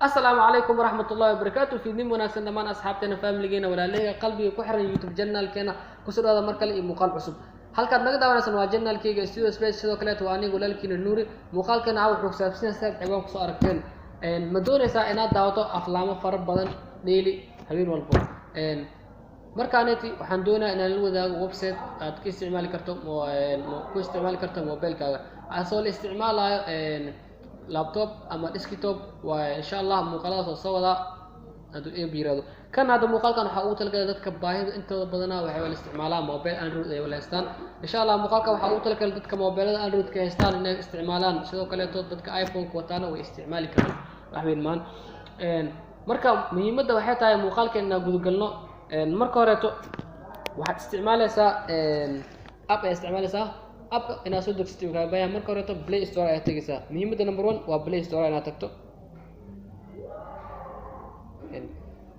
السلام عليكم ورحمة الله وبركاته. في دين مناسب دمان أصحابتنا فاميلينا ولا ليه قلبي كحر يوتيوب جنال كنا كسر هذا مركل مقال عصب halkaad naga daawanaysan waa channelkayga studio space sidoo kale waa anigu walaalkiina nuuri muuqaalkan aa wuxuu saabsan yahay ciwaan ku soo aragteen ma doonaysaa inaad daawato aflaamo fara badan daily habeen walba markaaneti waxaan doonayaa inaan la wadaago website aad ka isticmaali karto mobilkaaga asoo la isticmaalayo laptop ama desktop waa insha Allah muuqaaladaas soo wada haduu ay biirado kan hada muuqaalkan waxa uu talgalay dadka baahida intooda badanaa waxay wala isticmaalaan mobile Android ay wala haystaan insha Allah muuqaalka waxa uu talgalay dadka mobilada Android ka haystaan inay isticmaalaan sidoo kale dadka iPhone ka wataana way isticmaali karaan waxweyn maan marka muhiimadda waxay tahay muuqaalkeena gudagalno marka horeeto waxaad isticmaalaysaa app ay isticmaalaysaa app ina soo degsatay waxa baahan marka horeeto Play Store ay tagaysaa muhiimadda number 1 waa Play Store ina tagto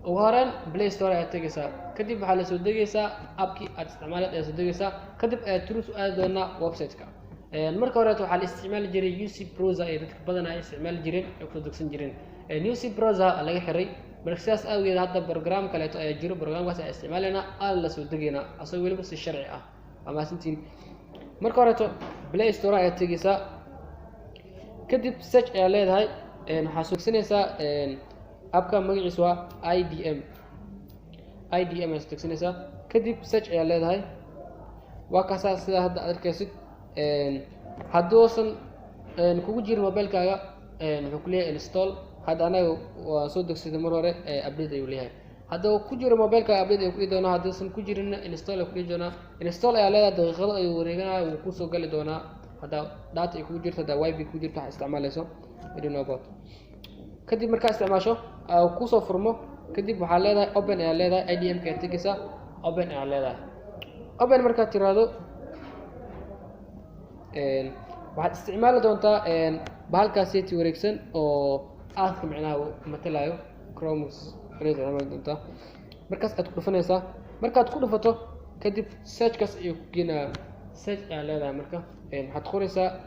وهران بلاي ستور أتجسا كتب على سودجسا أبكي استعمالات سودجسا كتب تروس أدونا ويب سايت كا المركورات على استعمال جري يوسي بروزا إذا بدنا استعمال جرين برودكشن جرين يوسي بروزا على حري بركساس أو إذا هذا برنامج كلا جرو برنامج بس استعمالنا على سودجنا أسوي له بس الشرعي أما سنتين مركورات بلاي ستور أتجسا كتب سيرش على هاي نحاسوك سنسا أبكى مجلس وا IDM استكسنسا كدب search على هاي وكاساس هذا الكاسيت هدوسن كوجير موبايل كاغا نحكليه install هذا أنا وصدق سيدمرة update يوليها هذا كوجير موبايل كاغا update يكويدونا هدوسن كوجيرنا install يكويدونا install على هذا غلط يورينا وكوسو قال دونا هذا data يكوجير هذا وايب يكوجير تاع استعماله سو I don't know about كدب مركز استعماشه أو كوسو فرمو كدب وحالة open على هذا IDM كاتيجسا open على هذا open مركز ترادو واحد استعماله دونتا بهالكاسيت يوريكسن أو آخر معناه مثلاً كروموس ريد عمل دونتا مركز أدخل فنيسا مركز أدخل فتو كدب search كاس يجينا search على هذا مركز هتخوريسا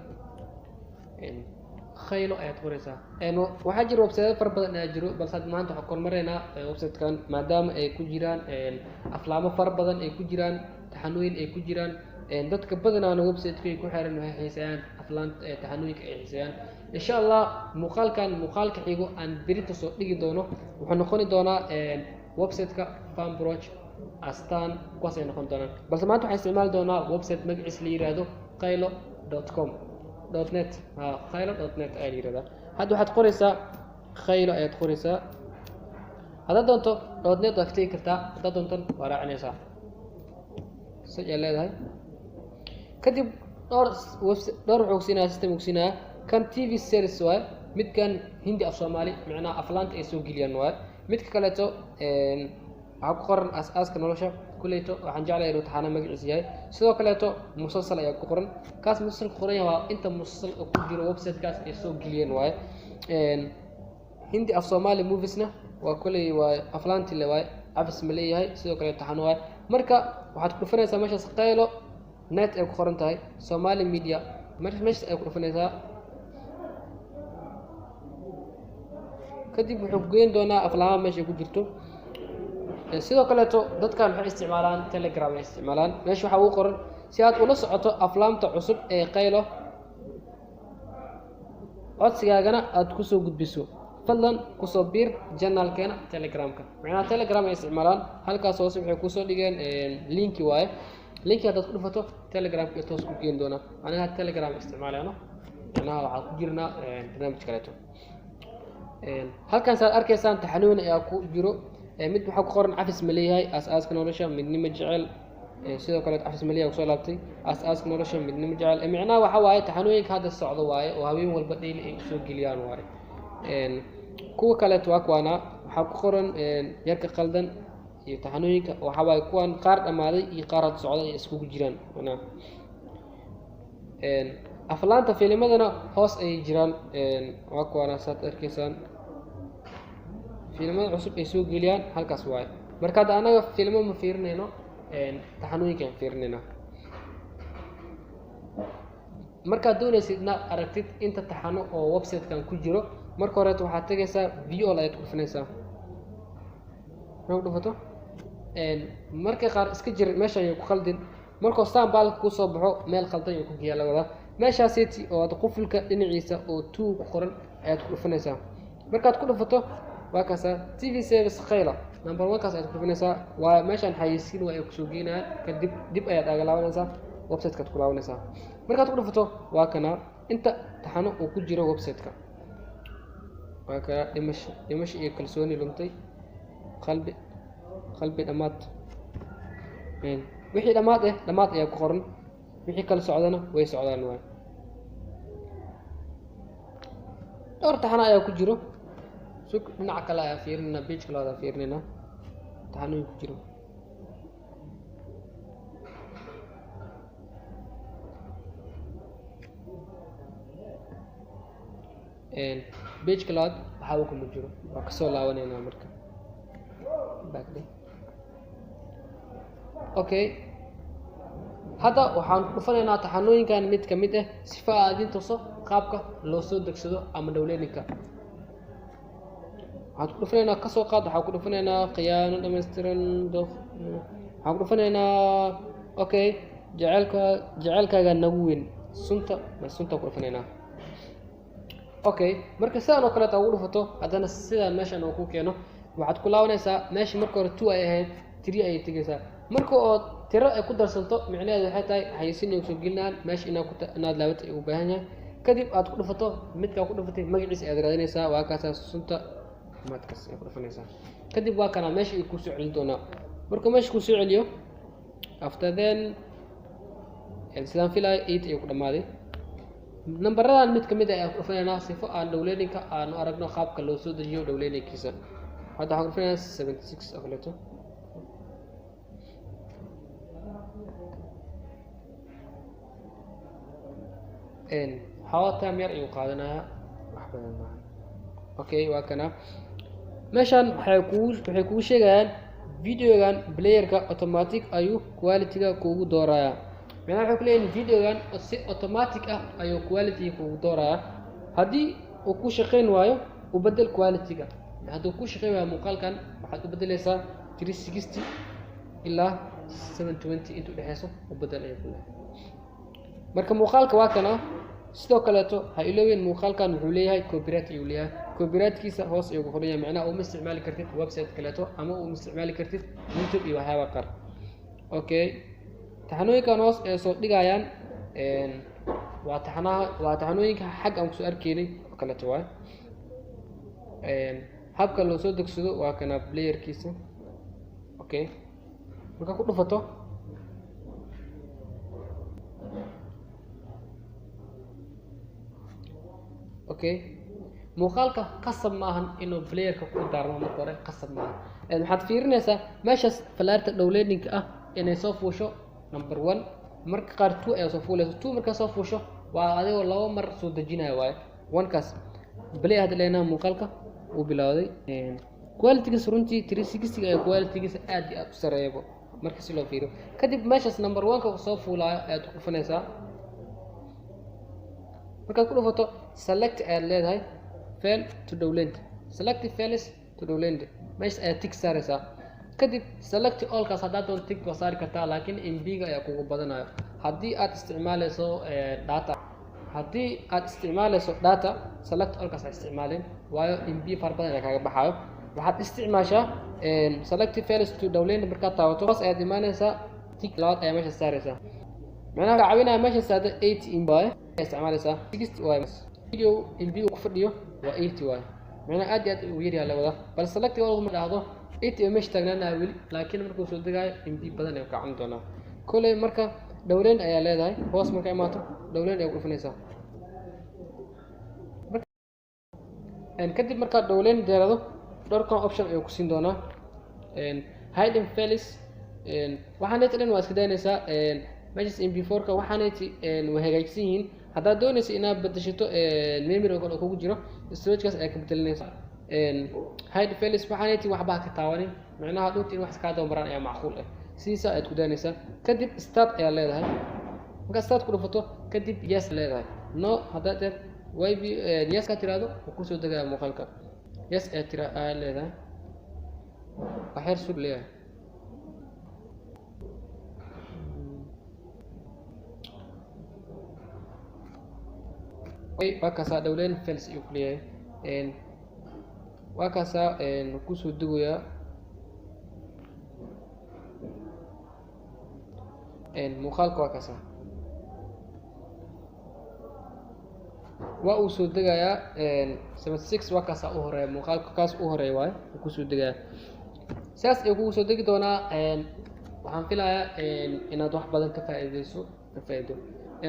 خيلو أي توريسا إنه واحد ويب سايت فربنا نجرو بس هاد ما أنتو حكون مرينا ويب سايت كان مادام أي كوجيران أفلام فربنا أي كوجيران تحنوين أي كوجيران دت كبدنا أنا ويب سايت كي كحير إنه حسيان أفلام تحنوين كحسيان إن شاء الله مقال كحيجو أن بريتو صوت نيجي دونه وحنخوني دونا ويب سايت كفام بروش أستان قصي نخون دونا بس ما أنتو حيستعمال دونا ويب سايت مجلس ليرادو خيلو.com .net خيلو.net أي ليرة هذا واحد قريسة خيلو أي قريسة هذا دونتو .net وقتي كرتا هذا دونتو ورا عنيسا سجل هذا كتب دور حوسينا سيستم حوسينا كان تي في سيريس واي مد كان هندي أفصومالي معنا أفلانت إيسو جيليان واي مد كلاتو عقرن أساس كنولشة كليتو وحنجعله إنه تحنا مجلس جاي سواء كليتو مسلسل يا قرن كاس مسلسل قرية وأنت مسلسل كودير ويب سايت كاس يسوق جليان واي هندي أفصومالي موفيسنا وكلي وأفلانت اللي واي عفس مليه هاي سواء كليتو تحنا واي مركا واحد كل سنة ماشي سقيلو نت أو قرن تاي سومالي ميديا ماشي أو كل سنة كدي بحقين دونا أفلام ماشي كوديرتو sidoo kale dadkan waxay isticmaalaan Telegram ay isticmaalaan meesha waxa uu qoran si aad ula socoto aflaamta cusub ee qaylo codsigaagana aad ku soo gudbiso fadlan ku soo biir channelkeena Telegramka macnaha Telegram ay isticmaalaan halkaas hoose waxay ku soo dhigeen linki waaye linki aad ku dhufato Telegramka ee toos ku geen doona aniga Telegram isticmaalaano macnaha waxa ku jirnaa barnaamij kaleeto halkan saad arkaysaan taxanuun ayaa ku jiro mid waxa ku qoran afis maleeyahay aasaaska nolosha midnimo jecel sidoo kale afis maleeyahay soo laabtay aasaaska nolosha midnimo jecel macnaha waxa waaye taxanooyinka hadda socdo waaye oo habeen walba dhayli ay soo geliyaan waaye kuwa kale waa kuwana waxa ku qoran yarka qaldan iyo taxanooyinka waxa waaye kuwan qaar dhamaaday iyo qaar had socdo ay isku jiraan macnaha aflaanta fiilmadana hoos ay jiraan waa kuwana saad arkaysaan فيلم عصب يسوق جليان هالكاس واي مركز أنا فيلم مفيرنينو تحنوني كان فيرنينا مركز دون سيدنا أركتت أنت تحنو أو ويب سايت كان كل جرو marka hore waxaad tagaysaa view all ayaad ku dhufanaysaa markaad dhufato marka qaar iska jir meesha ay ku khaldin marka staan baalka ku soo baxo meel khaldan ay ku yaala wada meeshaasiti oo aad qufulka dhinaciisa oo 2 ku qoran ayaad ku dhufanaysaa markaad ku dhufato waa kaasa TV service khayla number 1 kaas ayaad ku dhufanaysaa waa meeshan xayeysiin waa ay ku soo geynayaan kadib dib ayaad aga laabanaysaa website-ka ku laabanaysaa markaad ku dhufato waa kana inta taxano uu ku jiro website-ka waa ka dhimash iyo kalsooni lumtay qalbi dhamaad wixii dhamaad ayaa ku qoran wixii kala socdana way socdaan waay dhowr taxano ayaa ku jiro sug dhinaca kale ayaa fiirinayna page kale ayaa fiirinayna taxanooyin ku jiro page kale waxaa kuma jiro waa kasoo laabanayna marka backday okay hadda waxaan ku dhufanaynaa taxanooyinkan mid ka mid ah sifa aad idin tuso qaabka loo soo degsado ama downloadinka waxaan ku dhufanaynaa kasoo qaad waxaan ku dhufanaynaa khiyaano dhameystiran waxaan ku dhufanaynaa okay jaceelkaaga nagu weyn sunta ku dhufanaynaa okay marka sidaan oo kale aad ugu dhufato haddana sidaan meeshan oo ku keeno waxaad ku laabanaysaa meesha marka hore 2 ay ahayd 3 ayay tegaysaa marka oo tiro ay ku darsanto micnaheedu waxay tahay xayeysiin ay soo gelinayaan meesha inaad laabato ay u baahan yahay kadib aad ku dhufato midka ku dhufatay magaciisa aad raadinaysaa waa kaas sunta maadkaas ay ku dhufanaysaa kadib waa kana meesha ay ku soo celin doonaa marka meesha ku soo celiyo after then sidaan filay 8 ay ku dhamaaday نمبران مid kamid ah ku dhufanaynaa sifo aan downloadinka aan aragno qaabka loo soo dejiyo downloadinkiisa hadda waxaan ku dhufanaynaa 76 oo kaleeto حاول تعمل يقادنا أحبنا معنا أوكي وكنا مشان حيكون شيئا فيديو كان بلاير كا أوتوماتيك أيو كواليتي كا كوجو دورايا يعني حيكون لين فيديو كان أوتوماتيك أيو كواليتي كوجو دورايا هدي وكو شقين وايو وبدل كواليتي كا هذا وكو شقين وايو مقال كان بحد وبدل يسا 360 إلا 720 إنتو دحيسو وبدل أي كله marka muuqaalka waa kana sidoo kale ha ilowin muuqaalkan wuxuu leeyahay copyright ayuu leeyahay copyright-kiisa hoos ayuu ku qoran yahay macnaha uu isticmaali kartid website kaleeto ama uu isticmaali kartid YouTube iyo waxyaabo qaar okay taxanooyinkan hoos ee soo dhigayaan waa taxanooyinka xag aan ku soo arkaynay oo kaleeto waa habka loo soo degsado waa kana player-kiisa okay marka ku dhufato اوكي muuqaalka qasab ma ahan inuu playerka ku daarmo marka hore qasab ma ahan waxaad fiirinaysaa meeshaas falaarta downloading ah inay soo fuusho number 1 marka qaar 2 ay soo fuulayso 2 marka soo fuusho waa adigoo laba mar soo dejinayo waay 1 kaas play hada leena muuqaalka uu bilowday quality-giisa runtii 360 ay quality-giisa aad iyo aad u sareeyo marka si loo fiiriyo kadib meeshaas number 1 ka soo fuulayo aad ku dhufanaysaa marka ku dhufato select aad leedahay fail to download select fails to download meesha aad tick saaraysaa kadib select all kaas hadaad doonto tick waa saari kartaa laakiin MB ga ayaa kugu badanayo haddii aad isticmaalayso data select all kaas isticmaalin waayo MB far badan ayaa kaaga baxayo waxaad isticmaashaa select fails to download markaad taabato hoos ayaad imaanaysaa tick labaad ayaa meesha saaraysaa macnaha caawinaya meesha saada 8 MB isticmaalaysaa 60 waa video MB ku fadhiyo waa 80 waa macnaha aad iyo aad u yar yahay la wada bal select all ma dhahdo 80 meesha taagnaana wili laakiin markuu soo degayo MB badan ay ka caawin doonaa kulay marka download ayaa leedahay hoos marka imaato download ay ku dhufanaysaa kadib marka download deerado dhowrkan option ay ku siin doonaa hidden files waxaan inta waa iska daynaysaa meeshaas MP4 ka waxaanay way hagaajin yihiin haddaad doonayso inaad bedeshato memory oo kugu jiro storage kaas ay ka bedelinayso hide files waxaanay waxba ka taawanin macnaha dhunta in wax iska doomaran ayaa macquul ah siisa aad ku daanaysaa kadib start ayaa leedahay marka start ku dhufato kadib yes leedahay no haddaad YB yes ka tiraado oo ku soo degaya muuqaalka yes ee tira ay leedahay waxyar sug leeyahay waa kaasaa dhowleen fels ayuu ku leeyahay waa kaasaa ku soo degaya muuqaalka waa kaasaa waa uu soo degayaa 76 waa kaasaa u horeeya muuqaalka kaas u horeeya waaye uu ku soo degayaa sidaas ayuu kugu soo degi doonaa waxaan filayaa inaad wax badan ka faa'iido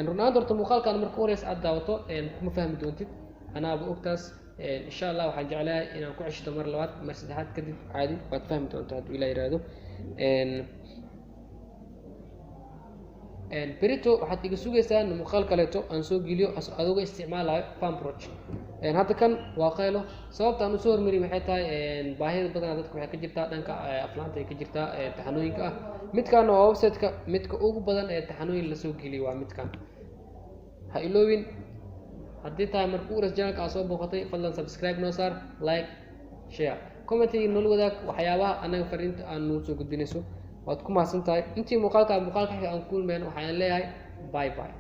run ahaan horta muuqaalkan marka u horeysa aad daawato kuma fahmi doontid anaaba ogtaas insha allah waxaan jeclahay inaan ku ceshto mar labaad mar saddexaad kadib caadi waad fahmi doontaa hadduu ilaa yiraahdo berito waxaad iga sugaysaa in muuqaal kaleeto aan soo geliyo aduga isticmaalayo FarmProach hadda kan waa qaylo sababta aan u soo hormariyay waxay tahay baahida badan dadka waxay ka jirtaa dhanka aflaanta ay ka jirtaa taxanooyinka ah midkan waa website-ka midka ugu badan ee taxanooyin la soo geliyay waa midkan ha iloowin haddii tahay markuu uras channelka aad soo booqatay fadlan subscribe noo saar like share commenting noo wadaag waxyaabaha anaga fariinta aan noo soo gudbinayso waad ku mahadsan tahay intii muuqaalka xiga aan kulmeen waxaan leeyahay bye bye